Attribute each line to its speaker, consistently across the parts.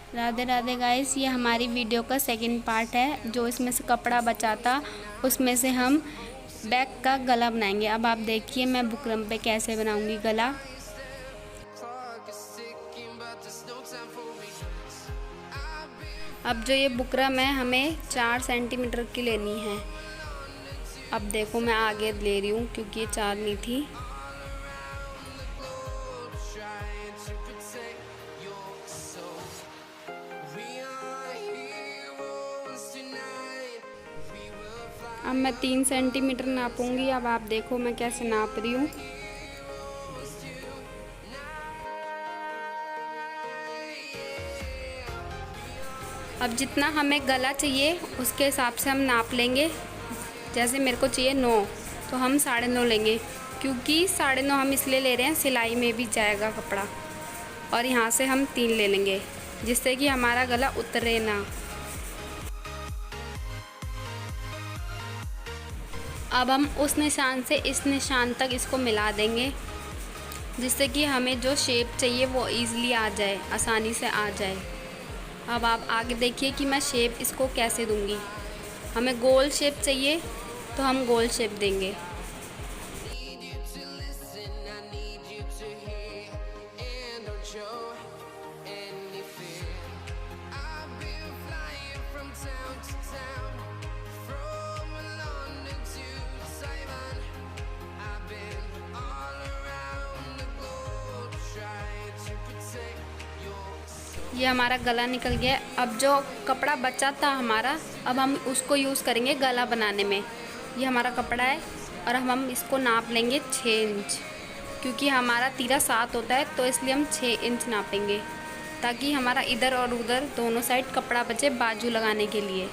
Speaker 1: Radhe Radhe guys, ये हमारी video का सेकंड पार्ट है। जो इसमें से कपड़ा बचा था उसमें से हम बैग का गला बनाएंगे। अब आप देखिए मैं बुकरम पे कैसे बनाऊंगी गला। अब जो ये बुकरम है हमें 4 सेंटीमीटर की लेनी है। अब देखो मैं आगे ले रही हूँ क्योंकि ये 4 नहीं थी। अब मैं 3 सेंटीमीटर नापूंगी। अब आप देखो मैं कैसे नाप रही हूँ। अब जितना हमें गला चाहिए उसके हिसाब से हम नाप लेंगे। जैसे मेरे को चाहिए 9 तो हम 9.5 लेंगे, क्योंकि 9.5 हम इसलिए ले रहे हैं सिलाई में भी जाएगा कपड़ा। और यहाँ से हम 3 ले लेंगे जिससे कि हमारा गला उतरे ना। अब हम उस निशान से इस निशान तक इसको मिला देंगे, जिससे कि हमें जो शेप चाहिए वो ईज़िली आ जाए, आसानी से आ जाए। अब आप आगे देखिए कि मैं शेप इसको कैसे दूंगी। हमें गोल शेप चाहिए तो हम गोल शेप देंगे। ये हमारा गला निकल गया। अब जो कपड़ा बचा था हमारा, अब हम उसको यूज़ करेंगे गला बनाने में। ये हमारा कपड़ा है और हम इसको नाप लेंगे 6 इंच, क्योंकि हमारा तीरा 7 होता है तो इसलिए हम 6 इंच नापेंगे, ताकि हमारा इधर और उधर दोनों साइड कपड़ा बचे बाजू लगाने के लिए।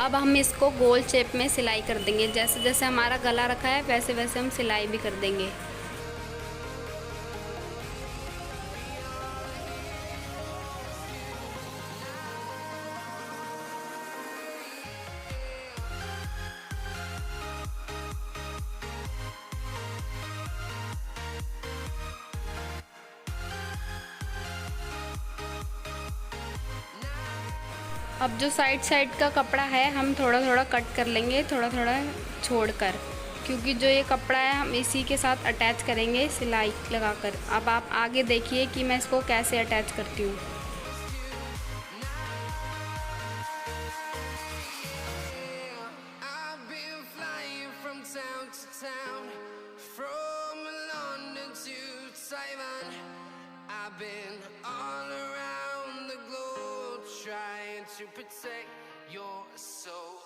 Speaker 1: अब हम इसको गोल शेप में सिलाई कर देंगे। जैसे जैसे हमारा गला रखा है वैसे वैसे हम सिलाई भी कर देंगे। अब जो साइड साइड का कपड़ा है हम थोड़ा थोड़ा कट कर लेंगे, थोड़ा थोड़ा छोड़कर, क्योंकि जो ये कपड़ा है हम इसी के साथ अटैच करेंगे सिलाई लगाकर। अब आप आगे देखिए कि मैं इसको कैसे अटैच करती हूँ।
Speaker 2: To protect your soul.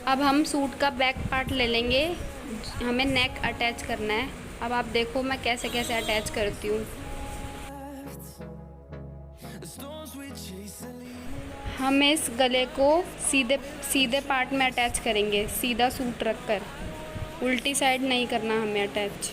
Speaker 1: अब हम सूट का बैक पार्ट ले लेंगे, हमें नेक अटैच करना है। अब आप देखो मैं कैसे कैसे अटैच करती हूँ। हम इस गले को सीधे सीधे पार्ट में अटैच करेंगे, सीधा सूट रखकर। उल्टी साइड नहीं करना हमें अटैच।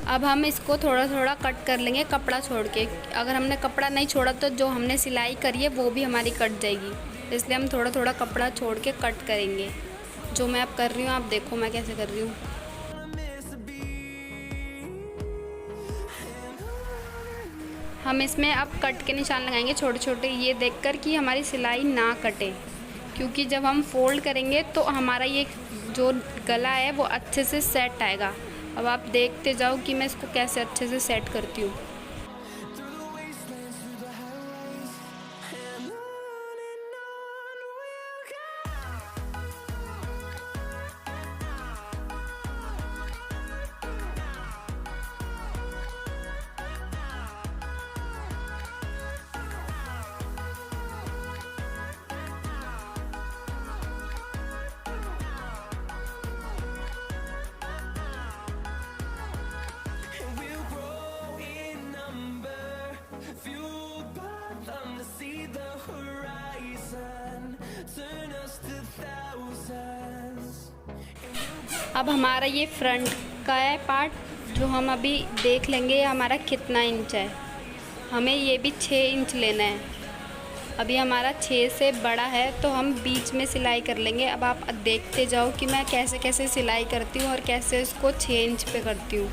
Speaker 1: अब हम इसको थोड़ा थोड़ा कट कर लेंगे कपड़ा छोड़ के। अगर हमने कपड़ा नहीं छोड़ा तो जो हमने सिलाई करी है वो भी हमारी कट जाएगी, इसलिए हम थोड़ा थोड़ा कपड़ा छोड़ के कट करेंगे। जो मैं अब कर रही हूँ आप देखो मैं कैसे कर रही हूँ। हम इसमें अब कट के निशान लगाएंगे छोटे छोटे, ये देखकर कि हमारी सिलाई ना कटे, क्योंकि जब हम फोल्ड करेंगे तो हमारा ये जो गला है वो अच्छे से सेट आएगा। अब आप देखते जाओ कि मैं इसको कैसे अच्छे से सेट करती हूँ। अब हमारा ये फ्रंट का है पार्ट, जो हम अभी देख लेंगे हमारा कितना इंच है। हमें ये भी 6 इंच लेना है। अभी हमारा 6 से बड़ा है तो हम बीच में सिलाई कर लेंगे। अब आप देखते जाओ कि मैं कैसे कैसे सिलाई करती हूँ और कैसे इसको 6 इंच पे करती हूँ।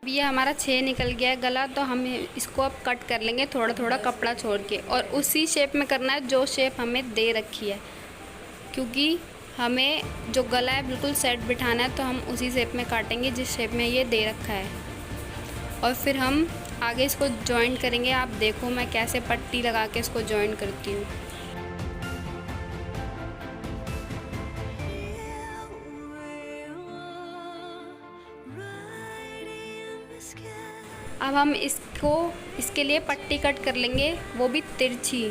Speaker 1: अब ये हमारा 6 निकल गया है गला, तो हम इसको अब कट कर लेंगे थोड़ा थोड़ा कपड़ा छोड़ के, और उसी शेप में करना है जो शेप हमें दे रखी है, क्योंकि हमें जो गला है बिल्कुल सेट बिठाना है, तो हम उसी शेप में काटेंगे जिस शेप में ये दे रखा है। और फिर हम आगे इसको जॉइन करेंगे। आप देखो मैं कैसे पट्टी लगा के इसको जॉइन करती हूँ। अब हम इसके लिए पट्टी कट कर लेंगे, वो भी तिरछी,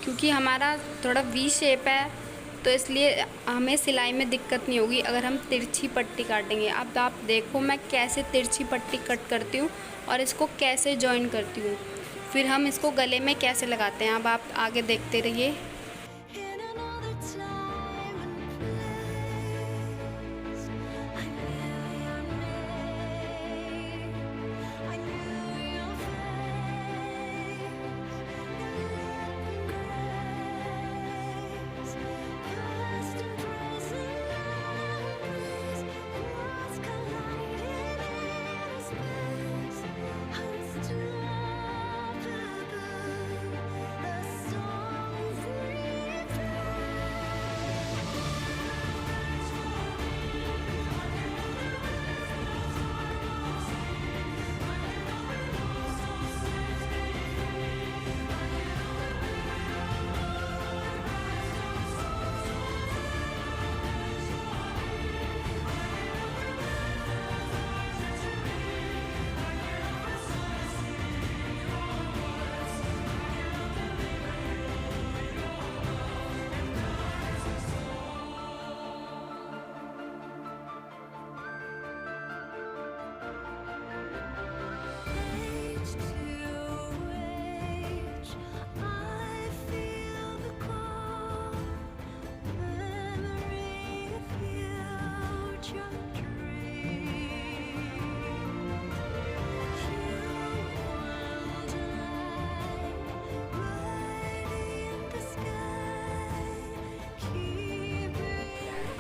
Speaker 1: क्योंकि हमारा थोड़ा वी शेप है, तो इसलिए हमें सिलाई में दिक्कत नहीं होगी अगर हम तिरछी पट्टी काटेंगे। अब आप देखो मैं कैसे तिरछी पट्टी कट करती हूँ और इसको कैसे जॉइन करती हूँ, फिर हम इसको गले में कैसे लगाते हैं। अब आप आगे देखते रहिए।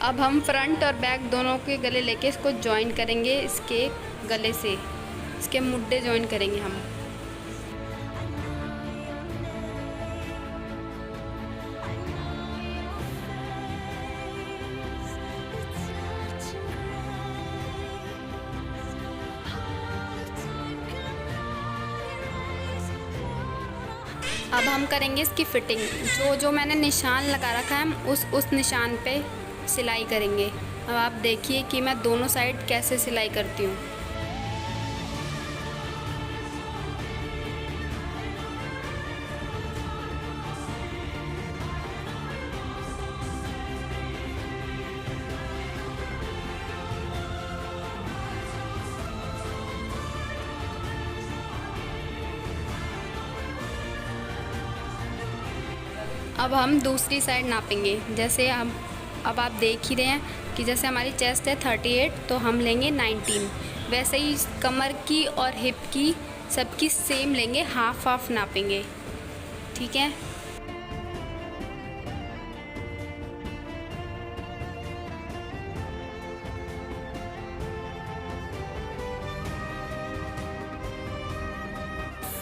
Speaker 1: अब हम फ्रंट और बैक दोनों के गले लेके इसको जॉइन करेंगे, इसके गले से इसके मुड्डे जॉइन करेंगे हम। अब हम करेंगे इसकी फिटिंग। जो मैंने निशान लगा रखा है हम उस निशान पे सिलाई करेंगे। अब आप देखिए कि मैं दोनों साइड कैसे सिलाई करती हूँ। अब हम दूसरी साइड नापेंगे। जैसे हम अब आप देख ही रहे हैं कि जैसे हमारी चेस्ट है 38 तो हम लेंगे 19। वैसे ही कमर की और हिप की सबकी सेम लेंगे, हाफ हाफ नापेंगे। ठीक है।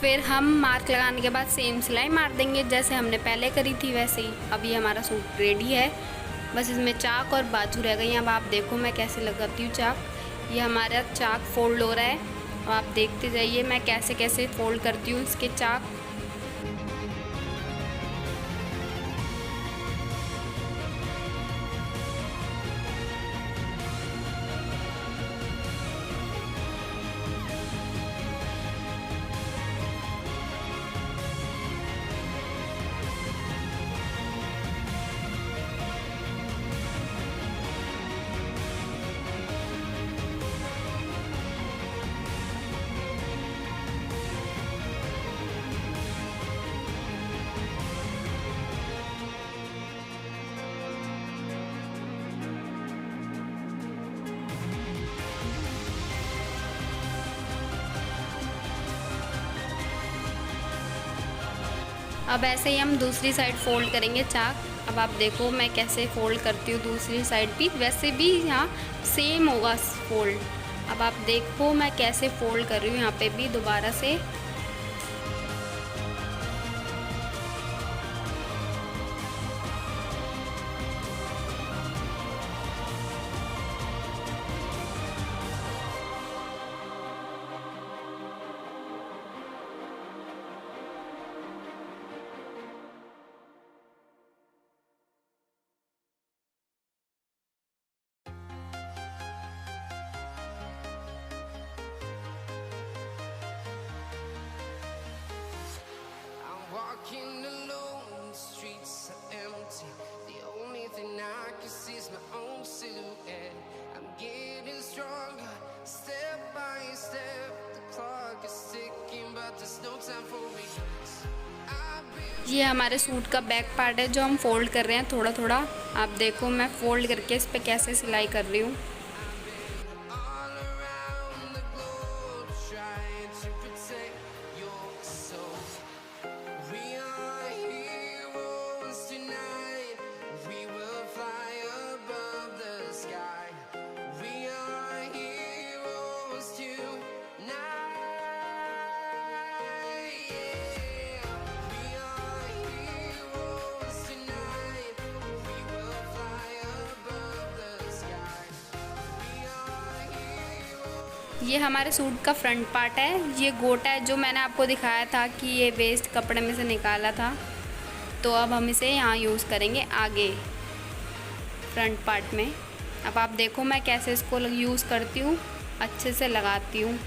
Speaker 1: फिर हम मार्क लगाने के बाद सेम सिलाई मार देंगे जैसे हमने पहले करी थी वैसे ही। अब ये हमारा सूट रेडी है, बस इसमें चाक और बाजू रह गई। अब आप देखो मैं कैसे लगाती हूँ चाक। ये हमारा चाक फोल्ड हो रहा है, अब आप देखते जाइए मैं कैसे कैसे फोल्ड करती हूँ इसके चाक। अब ऐसे ही हम दूसरी साइड फ़ोल्ड करेंगे चाक। अब आप देखो मैं कैसे फ़ोल्ड करती हूँ दूसरी साइड भी, वैसे भी यहाँ सेम होगा फ़ोल्ड। अब आप देखो मैं कैसे फ़ोल्ड कर रही हूँ यहाँ पे भी दोबारा से।
Speaker 2: Walking alone, the streets are empty. The only thing I can see is my own silhouette. I'm getting stronger, step by step. The clock is ticking, but there's no time for regrets.
Speaker 1: ये हमारे suit का back part है जो हम fold कर रहे हैं थोड़ा थोड़ा। आप देखो मैं फोल्ड करके इस पे कैसे सिलाई कर रही हूँ। ये हमारे सूट का फ्रंट पार्ट है। ये गोटा है जो मैंने आपको दिखाया था कि ये वेस्ट कपड़े में से निकाला था, तो अब हम इसे यहाँ यूज़ करेंगे आगे फ्रंट पार्ट में। अब आप देखो मैं कैसे इसको यूज़ करती हूँ, अच्छे से लगाती हूँ।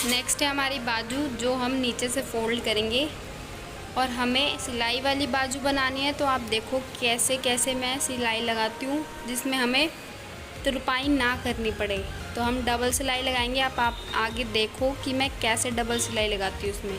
Speaker 1: नेक्स्ट है हमारी बाजू जो हम नीचे से फोल्ड करेंगे और हमें सिलाई वाली बाजू बनानी है। तो आप देखो कैसे कैसे मैं सिलाई लगाती हूँ जिसमें हमें तुरपाई ना करनी पड़े। तो हम डबल सिलाई लगाएंगे। आप आगे देखो कि मैं कैसे डबल सिलाई लगाती हूँ उसमें।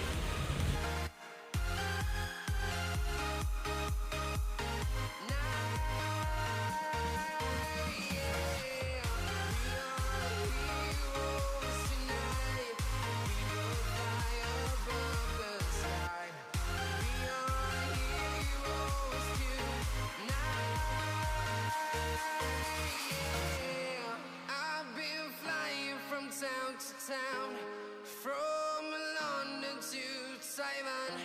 Speaker 2: town, from London to Taiwan.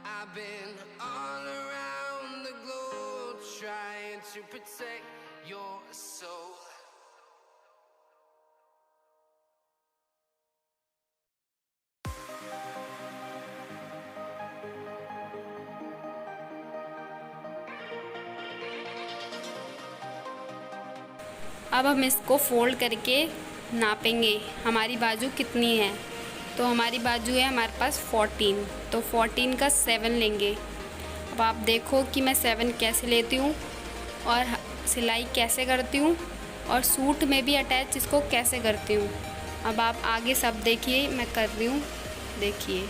Speaker 2: I've been all around the globe trying to protect your soul.
Speaker 1: अब हम इसको फोल्ड करके नापेंगे हमारी बाजू कितनी है। तो हमारी बाजू है हमारे पास 14, तो 14 का 7 लेंगे। अब आप देखो कि मैं 7 कैसे लेती हूँ और सिलाई कैसे करती हूँ और सूट में भी अटैच इसको कैसे करती हूँ। अब आप आगे सब देखिए, मैं कर रही हूँ, देखिए।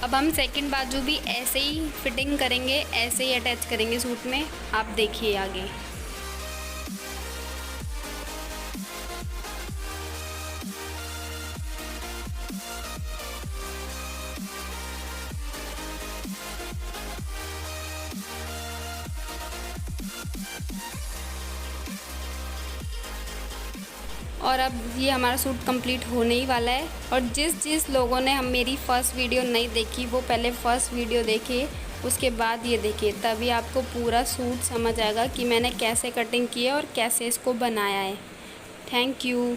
Speaker 1: अब हम सेकंड बाजू भी ऐसे ही फिटिंग करेंगे, ऐसे ही अटैच करेंगे सूट में। आप देखिए आगे। और अब ये हमारा सूट कंप्लीट होने ही वाला है। और जिस लोगों ने मेरी फ़र्स्ट वीडियो नहीं देखी वो पहले फ़र्स्ट वीडियो देखे, उसके बाद ये देखिए, तभी आपको पूरा सूट समझ आएगा कि मैंने कैसे कटिंग की है और कैसे इसको बनाया है। Thank you.